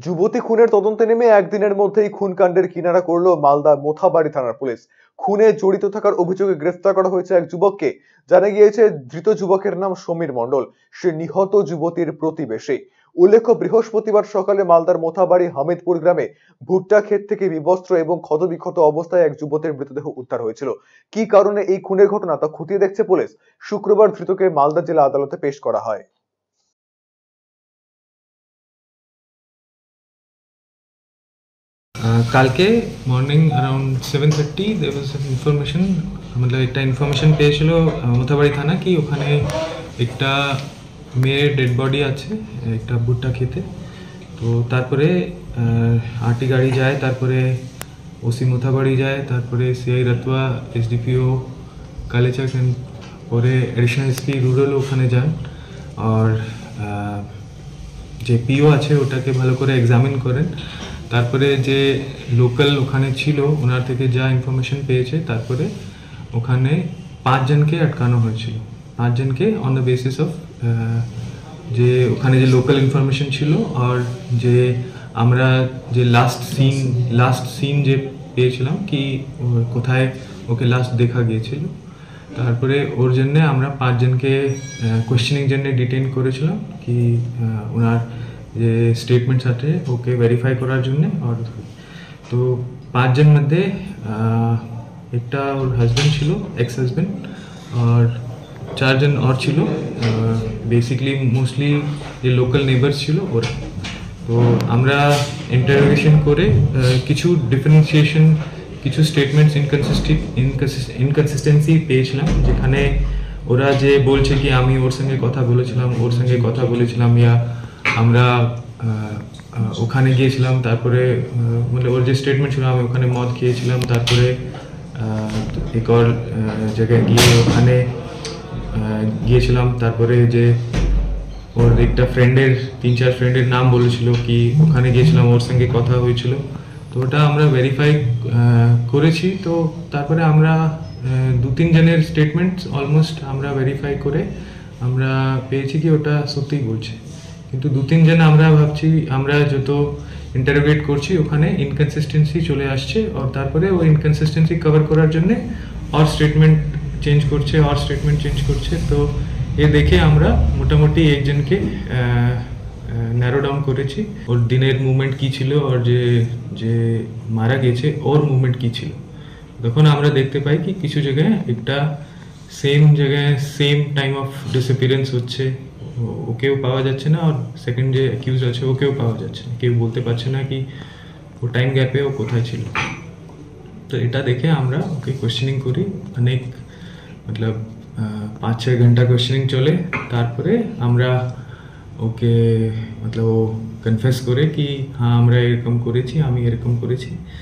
যুবতী খুনের তদন্তে নেমে একদিনের মধ্যেই খুনকাণ্ডের কিনারা করল মালদা মোথাবাড়ি থানার পুলিশ। খুনে জড়িত থাকার অভিযোগে গ্রেফতার করা হয়েছে এক যুবককে। জানা গিয়েছে ধৃত যুবকের নাম সমীর মণ্ডল। সে নিহত যুবতীর প্রতিবেশী। উল্লেখ্য, বৃহস্পতিবার সকালে মালদার মোথাবাড়ি হামিদপুর গ্রামে ভুট্টা ক্ষেত থেকে বিবস্ত্র এবং ক্ষতবিক্ষত অবস্থায় এক যুবতীর মৃতদেহ উদ্ধার হয়েছিল। কি কারণে এই খুনের ঘটনা তা খতিয়ে দেখছে পুলিশ। শুক্রবার ধৃতকে মালদা জেলা আদালতে পেশ করা হয়। কালকে morning around 7:30 there was information, मतलब একটা ইনফরমেশন পেয়েছিল মোথাবাড়ি থানা কি ওখানে একটা মেয়ের ডেড বডি আছে একটা ভুট্টা খেতে। তো তারপরে আরটি গাড়ি যায়, তারপরে ওসি মোথাবাড়ি যায়, তারপরে সিআই রতুয়া, এসডিপিও কালেচাক, পরে এডিশনাল এসপি রুরাল ওখানে যান। আর যে পিও আছে ওটাকে ভালো করে এক্সামিন করেন। তারপরে যে লোকাল ওখানে ছিল ওনার থেকে যা ইনফরমেশন পেয়েছে, তারপরে ওখানে 5 জনকে আটকানো হয়েছিল। 5 জনকে অন দ্য বেসিস অফ যে ওখানে যে লোকাল ইনফরমেশন ছিল আর যে আমরা যে লাস্ট সিন যে পেয়েছিলাম কি কোথায় ওকে লাস্ট দেখা গিয়েছিল। তারপরে ওর জন্যে আমরা 5 জনকে কোয়েশ্চেনিং জন্য ডিটেইন করেছিলাম কি ওনার যে স্টেটমেন্টস আছে ওকে ভেরিফাই করার জন্য। আর তো 5 জন মধ্যে একটা ওর হাজব্যান্ড ছিল, এক্স হাজব্যান্ড, আর 4 জন আর ছিল, বেসিক্যালি মোস্টলি যে লোকাল নেবার্স ছিল ওরা। তো আমরা ইন্টারোগেশন করে কিছু ডিফারেন্সিয়েশন, কিছু স্টেটমেন্টস ইনকনসিস্টেন্সি পেয়েছিলাম, যেখানে ওরা যে বলছে কি আমি ওর সঙ্গে কথা বলেছিলাম ইয়া আমরা ওখানে গিয়েছিলাম, তারপরে মানে ওর যে স্টেটমেন্ট ছিল আমি ওখানে মদ খেয়েছিলাম, তারপরে এক और জায়গায় গিয়ে ওখানে গিয়েছিলাম, তারপরে যে ওর একটা ফ্রেন্ডের 3-4 ফ্রেন্ডের নাম বলেছিল কি ওখানে গিয়েছিলাম, ওর সঙ্গে কথা হয়েছিল। তো ওটা আমরা ভেরিফাই করেছি। তো তারপরে আমরা 2-3 জনের স্টেটমেন্টস অলমোস্ট আমরা ভেরিফাই করে আমরা পেয়েছি কি ওটা সত্যিই বলছে। কিন্তু 2-3 জন আমরা ভাবছি আমরা যত ইন্টারোগেট করছি ওখানে ইনকনসিস্টেন্সি চলে আসছে, আর তারপরে ওই ইনকনসিস্টেন্সি কভার করার জন্য আর স্টেটমেন্ট চেঞ্জ করছে। তো এ দেখে আমরা মোটামুটি একজনকে ন্যারো ডাউন করেছি, ওর দিনের মুভমেন্ট কি ছিল আর যে মারা গেছে ওর মুভমেন্ট কি ছিল। তখন আমরা দেখতে পাই কি কিছু জায়গায় একটা সেম জায়গায় সেম টাইম অফ ডিসঅ্যাপিয়ারেন্স হচ্ছে, ওকেও পাওয়া যাচ্ছে না, আর সেকেন্ড যে অ্যাকিউজ আছে ওকেও পাওয়া যাচ্ছে না, কেউ বলতে পারছে না কি ও টাইম গ্যাপে ও কোথায় ছিল। তো এটা দেখে আমরা ওকে কোয়েশ্চেনিং করি অনেক, मतलब 5-6 ঘন্টা কোয়েশ্চেনিং চলে। তারপরে আমরা ওকে मतलब ও কনফেস করে কি হ্যাঁ আমরা এরকম করেছি, আমি এরকম করেছি।